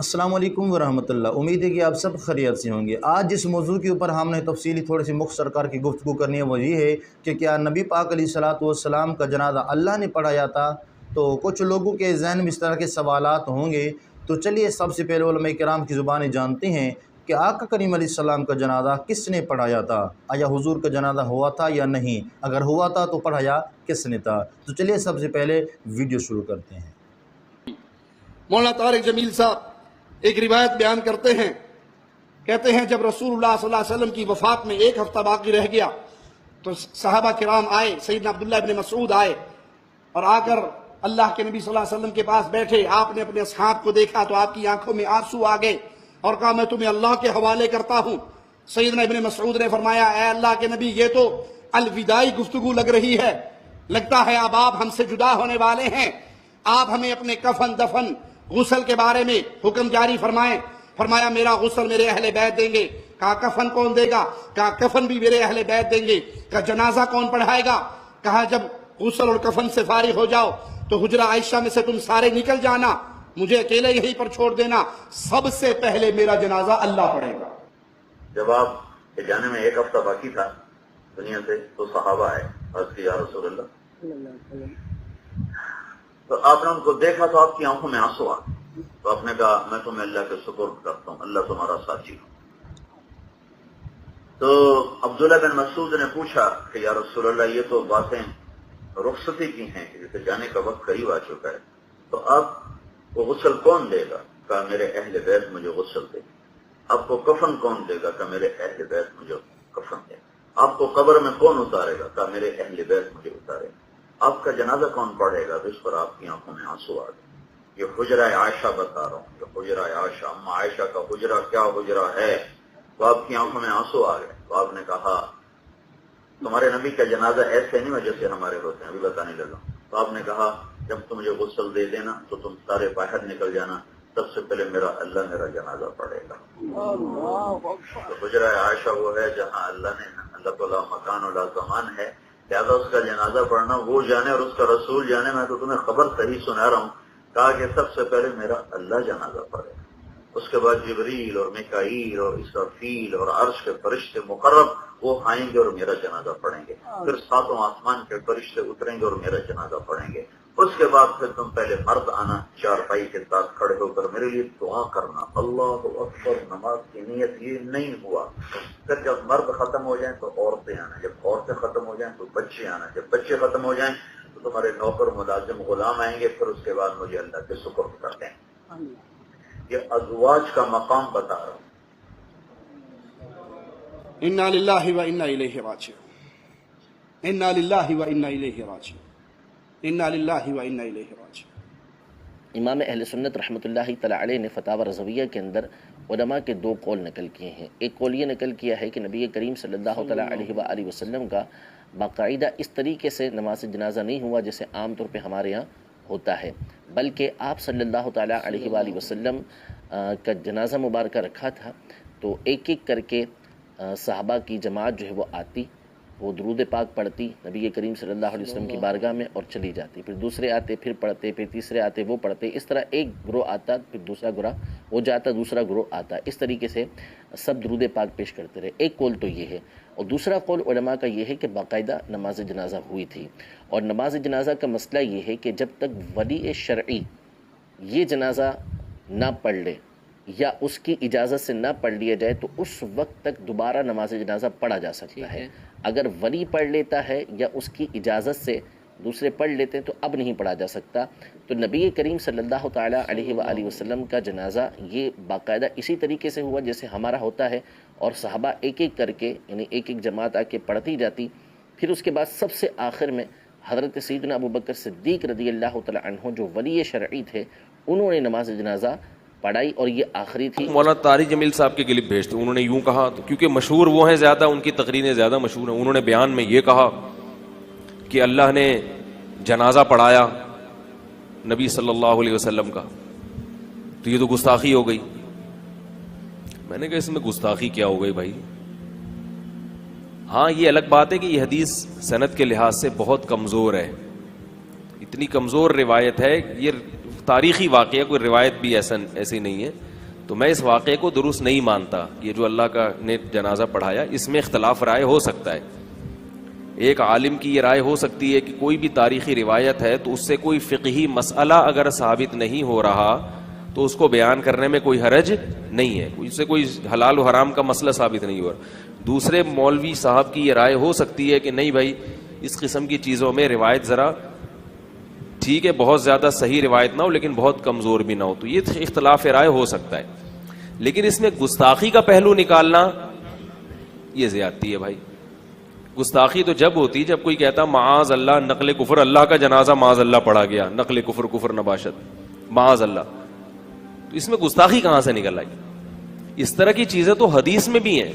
السلام علیکم ورحمۃ اللہ۔ امید ہے کہ آپ سب خیریت سے ہوں گے۔ آج جس موضوع کے اوپر ہم نے تفصیلی تھوڑی سی مختصر کر کی گفتگو کرنی ہے وہ یہ ہے کہ کیا نبی پاک علیہ الصلوۃ والسلام کا جنازہ اللہ نے پڑھایا تھا؟ تو کچھ لوگوں کے ذہن میں اس طرح کے سوالات ہوں گے، تو چلیے سب سے پہلے علماء کرام کی زبانیں جانتے ہیں کہ آقا کریم علیہ السلام کا جنازہ کس نے پڑھایا تھا؟ آیا حضور کا جنازہ ہوا تھا یا نہیں؟ اگر ہوا تھا تو پڑھایا کس نے تھا؟ تو چلیے سب سے پہلے ویڈیو شروع کرتے ہیں۔ مولانا طارق جمیل صاحب ایک روایت بیان کرتے ہیں، کہتے ہیں جب رسول اللہ صلی اللہ علیہ وسلم کی وفات میں ایک ہفتہ باقی رہ گیا تو صحابہ کرام آئے، سیدنا عبداللہ ابن مسعود آئے اور آ کر اللہ کے نبی صلی اللہ علیہ وسلم کے پاس بیٹھے۔ آپ نے اپنے اصحاب کو دیکھا تو آپ کی آنکھوں میں آنسو آ گئے اور کہا میں تمہیں اللہ کے حوالے کرتا ہوں۔ سیدنا ابن مسعود نے فرمایا اے اللہ کے نبی، یہ تو الوداعی گفتگو لگ رہی ہے، لگتا ہے اب آپ ہم سے جدا ہونے والے ہیں، آپ ہمیں اپنے کفن دفن غسل کے بارے میں حکم جاری فرمائیں۔ فرمایا میرا غسل میرے اہل بیت دیں گے۔ کہا کفن کون دے گا؟ کہا کفن بھی میرے اہل بیت دیں گے۔ کہا جنازہ کون پڑھائے گا؟ کہا جب غسل اور کفن سے فارغ ہو جاؤ تو حجرہ عائشہ میں سے تم سارے نکل جانا، مجھے اکیلے یہیں پر چھوڑ دینا، سب سے پہلے میرا جنازہ اللہ پڑھے گا۔ جب آپ کے جانے میں ایک ہفتہ باقی تھا دنیا سے تو صحابہ آئے، عرض کی یا رسول اللہ، تو آپ نے ان کو دیکھا تو آپ کی آنکھوں میں آنسو آ گئے، تو آپ نے کہا میں تمہیں اللہ کے سپرد کرتا ہوں، اللہ تمہارا ساتھی ہوں۔ تو عبداللہ بن مسعود نے پوچھا کہ یا رسول اللہ یہ تو باتیں رخصتی کی ہیں، جیسے جانے کا وقت قریب آ چکا ہے، تو اب وہ غسل کون دے گا؟ کہا میرے اہل بیت مجھے غسل دے گا۔ آپ کو کفن کون دے گا؟ کہ میرے اہل بیت مجھے کفن دے گا۔ آپ کو قبر میں کون اتارے گا؟ کہ میرے اہل بیت مجھے اتارے گا۔ آپ کا جنازہ کون پڑھے گا؟ اس پر آپ کی آنکھوں میں آنسو آ گئے۔ یہ حجرہ عائشہ بتا رہا ہوں، یہ حجرہ عائشہ، اما عائشہ کا حجرہ کیا حجرہ ہے، تو آپ کی آنکھوں میں آنسو آ گئے۔ تو آپ نے کہا تمہارے نبی کا جنازہ ایسے نہیں ہے جیسے ہمارے ہوتے ہیں، ابھی بتانے لگا۔ تو آپ نے کہا جب تم مجھے غسل دے دینا تو تم سارے باہر نکل جانا، سب سے پہلے اللہ میرا جنازہ پڑھے گا۔ تو حجرہ عائشہ وہ ہے جہاں اللہ تعالیٰ مکان اور زمان ہے، لہذا اس کا جنازہ پڑھنا وہ جانے اور اس کا رسول جانے، میں تو تمہیں خبر صحیح سنا رہا ہوں۔ کہا کہ سب سے پہلے میرا اللہ جنازہ پڑھے، اس کے بعد جبریل اور میکائیل اور اسرافیل اور عرش کے فرشتے مقرب وہ آئیں گے اور میرا جنازہ پڑھیں گے، پھر ساتوں آسمان کے فرشتے اتریں گے اور میرا جنازہ پڑھیں گے، اس کے بعد پھر تم پہلے مرد آنا، چارپائی کے ساتھ کھڑے ہو کر میرے لیے دعا کرنا، اللہ اکبر۔ نماز کی نیت یہ نہیں ہوا، پھر جب مرد ختم ہو جائیں تو عورتیں آنا، جب عورتیں ختم ہو جائیں تو بچے آنا، جب بچے ختم ہو جائیں تو تمہارے نوکر ملازم غلام آئیں گے، پھر اس کے بعد مجھے اللہ کے سپرد کرتے ہیں۔ یہ ازواج کا مقام بتا رہا ہوں۔ انا للہ و انا الیہ راجعون، انا للہ و انا الیہ راجعون، انا للہ و انا الیہ راجعون۔ امام اہل سنت رحمۃ اللہ تعالی علیہ نے فتاوی رضویہ کے اندر علماء کے دو قول نقل کیے ہیں۔ ایک قول یہ نقل کیا ہے کہ نبی کریم صلی اللہ تعالی علیہ وآلہ وسلم کا باقاعدہ اس طریقے سے نماز جنازہ نہیں ہوا جیسے عام طور پہ ہمارے ہاں ہوتا ہے، بلکہ آپ صلی اللہ تعالی علیہ وآلہ وسلم کا جنازہ مبارکہ رکھا تھا تو ایک ایک کر کے صحابہ کی جماعت جو ہے وہ آتی، وہ درود پاک پڑھتی نبی کریم صلی اللہ علیہ وسلم کی بارگاہ میں اور چلی جاتی، پھر دوسرے آتے پھر پڑھتے، پھر تیسرے آتے وہ پڑھتے، اس طرح ایک گروہ آتا پھر دوسرا گروہ وہ جاتا، دوسرا گروہ آتا، اس طریقے سے سب درود پاک پیش کرتے رہے۔ ایک قول تو یہ ہے، اور دوسرا قول علماء کا یہ ہے کہ باقاعدہ نماز جنازہ ہوئی تھی، اور نماز جنازہ کا مسئلہ یہ ہے کہ جب تک ولی شرعی یہ جنازہ نہ پڑھ لے یا اس کی اجازت سے نہ پڑھ لیا جائے تو اس وقت تک دوبارہ نماز جنازہ پڑھا جا سکتا ہے۔ اگر ولی پڑھ لیتا ہے یا اس کی اجازت سے دوسرے پڑھ لیتے ہیں تو اب نہیں پڑھا جا سکتا۔ تو نبی کریم صلی اللہ تعالی علیہ وآلہ وسلم کا جنازہ یہ باقاعدہ اسی طریقے سے ہوا جیسے ہمارا ہوتا ہے، اور صحابہ ایک ایک کر کے یعنی ایک ایک جماعت آ کے پڑھتی جاتی، پھر اس کے بعد سب سے آخر میں حضرت سیدنا ابوبکر صدیق رضی اللہ تعالی عنہ جو ولی شرعی تھے انہوں نے نماز جنازہ پڑھائی، اور یہ آخری تھی۔ مولانا طارق جمیل صاحب کے کلپ بھیجتے، انہوں نے یوں کہا، تو کیونکہ مشہور وہ ہیں زیادہ، ان کی تقریریں زیادہ مشہور ہیں، انہوں نے بیان میں یہ کہا کہ اللہ نے جنازہ پڑھایا نبی صلی اللہ علیہ وسلم کا، تو یہ تو گستاخی ہو گئی۔ میں نے کہا اس میں گستاخی کیا ہو گئی بھائی؟ ہاں یہ الگ بات ہے کہ یہ حدیث سند کے لحاظ سے بہت کمزور ہے، اتنی کمزور روایت ہے، یہ تاریخی واقعہ، کوئی روایت بھی ایسی نہیں ہے، تو میں اس واقعے کو درست نہیں مانتا. یہ جو اللہ کا نے جنازہ پڑھایا، اس میں اختلاف رائے ہو سکتا ہے. ایک عالم کی یہ رائے ہو سکتی ہے کہ کوئی بھی تاریخی روایت ہے تو اس سے کوئی فقہی مسئلہ اگر ثابت نہیں ہو رہا تو اس کو بیان کرنے میں کوئی حرج نہیں ہے، اس سے کوئی حلال و حرام کا مسئلہ ثابت نہیں ہوا. دوسرے مولوی صاحب کی یہ رائے ہو سکتی ہے کہ نہیں بھائی، اس قسم کی چیزوں میں روایت ذرا ٹھیک ہے، بہت زیادہ صحیح روایت نہ ہو لیکن بہت کمزور بھی نہ ہو، تو یہ اختلاف رائے ہو سکتا ہے. لیکن اس میں گستاخی کا پہلو نکالنا یہ زیادتی ہے بھائی. گستاخی تو جب ہوتی جب کوئی کہتا معاذ اللہ نقل کفر، اللہ کا جنازہ معاذ اللہ پڑھا گیا، نقل کفر، کفر نباشت، معاذ اللہ. تو اس میں گستاخی کہاں سے نکل آئی؟ اس طرح کی چیزیں تو حدیث میں بھی ہیں.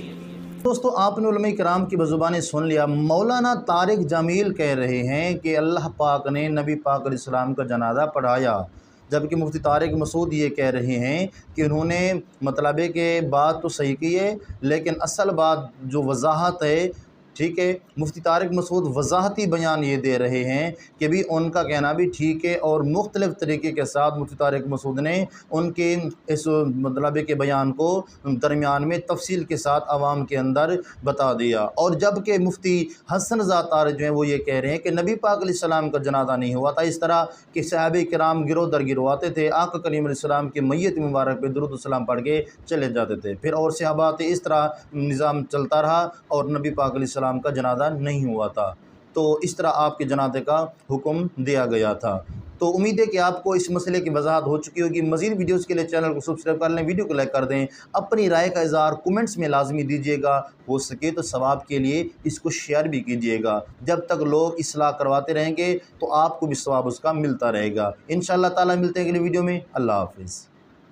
دوستو، آپ نے علماء کرام کی بزبانیں سن لیا. مولانا طارق جمیل کہہ رہے ہیں کہ اللہ پاک نے نبی پاک علیہ السلام کا جنازہ پڑھایا، جبکہ مفتی طارق مسعود یہ کہہ رہے ہیں کہ انہوں نے مطلب ہے کہ بات تو صحیح کی ہے، لیکن اصل بات جو وضاحت ہے، ٹھیک ہے، مفتی طارق مسعود وضاحتی بیان یہ دے رہے ہیں کہ بھی ان کا کہنا بھی ٹھیک ہے، اور مختلف طریقے کے ساتھ مفتی طارق مسعود نے ان کے اس مطلب کے بیان کو درمیان میں تفصیل کے ساتھ عوام کے اندر بتا دیا. اور جب کہ مفتی حسن رضا طارق جو ہیں وہ یہ کہہ رہے ہیں کہ نبی پاک علیہ السلام کا جنازہ نہیں ہوا تھا، اس طرح کہ صحابہ کرام گروہ در گروہ آتے تھے، آقا کریم علیہ السلام کی میت مبارک پہ درود السلام پڑھ کے چلے جاتے تھے، پھر اور صحابہ تھے، اس طرح نظام چلتا رہا اور نبی پاک علیہ السلام کا جنازہ نہیں ہوا تھا. تو اس طرح آپ کے جنازے کا حکم دیا گیا تھا. تو امید ہے کہ آپ کو اس مسئلے کی وضاحت ہو چکی ہوگی. مزید ویڈیوز کے لیے چینل کو سبسکرائب کر لیں، ویڈیو کو لائک کر دیں، اپنی رائے کا اظہار کومنٹس میں لازمی دیجیے گا، ہو سکے تو ثواب کے لیے اس کو شیئر بھی کیجیے گا. جب تک لوگ اصلاح کرواتے رہیں گے تو آپ کو بھی ثواب اس کا ملتا رہے گا. انشاءاللہ تعالی ملتے ہیں اگلی ویڈیو میں. اللہ حافظ.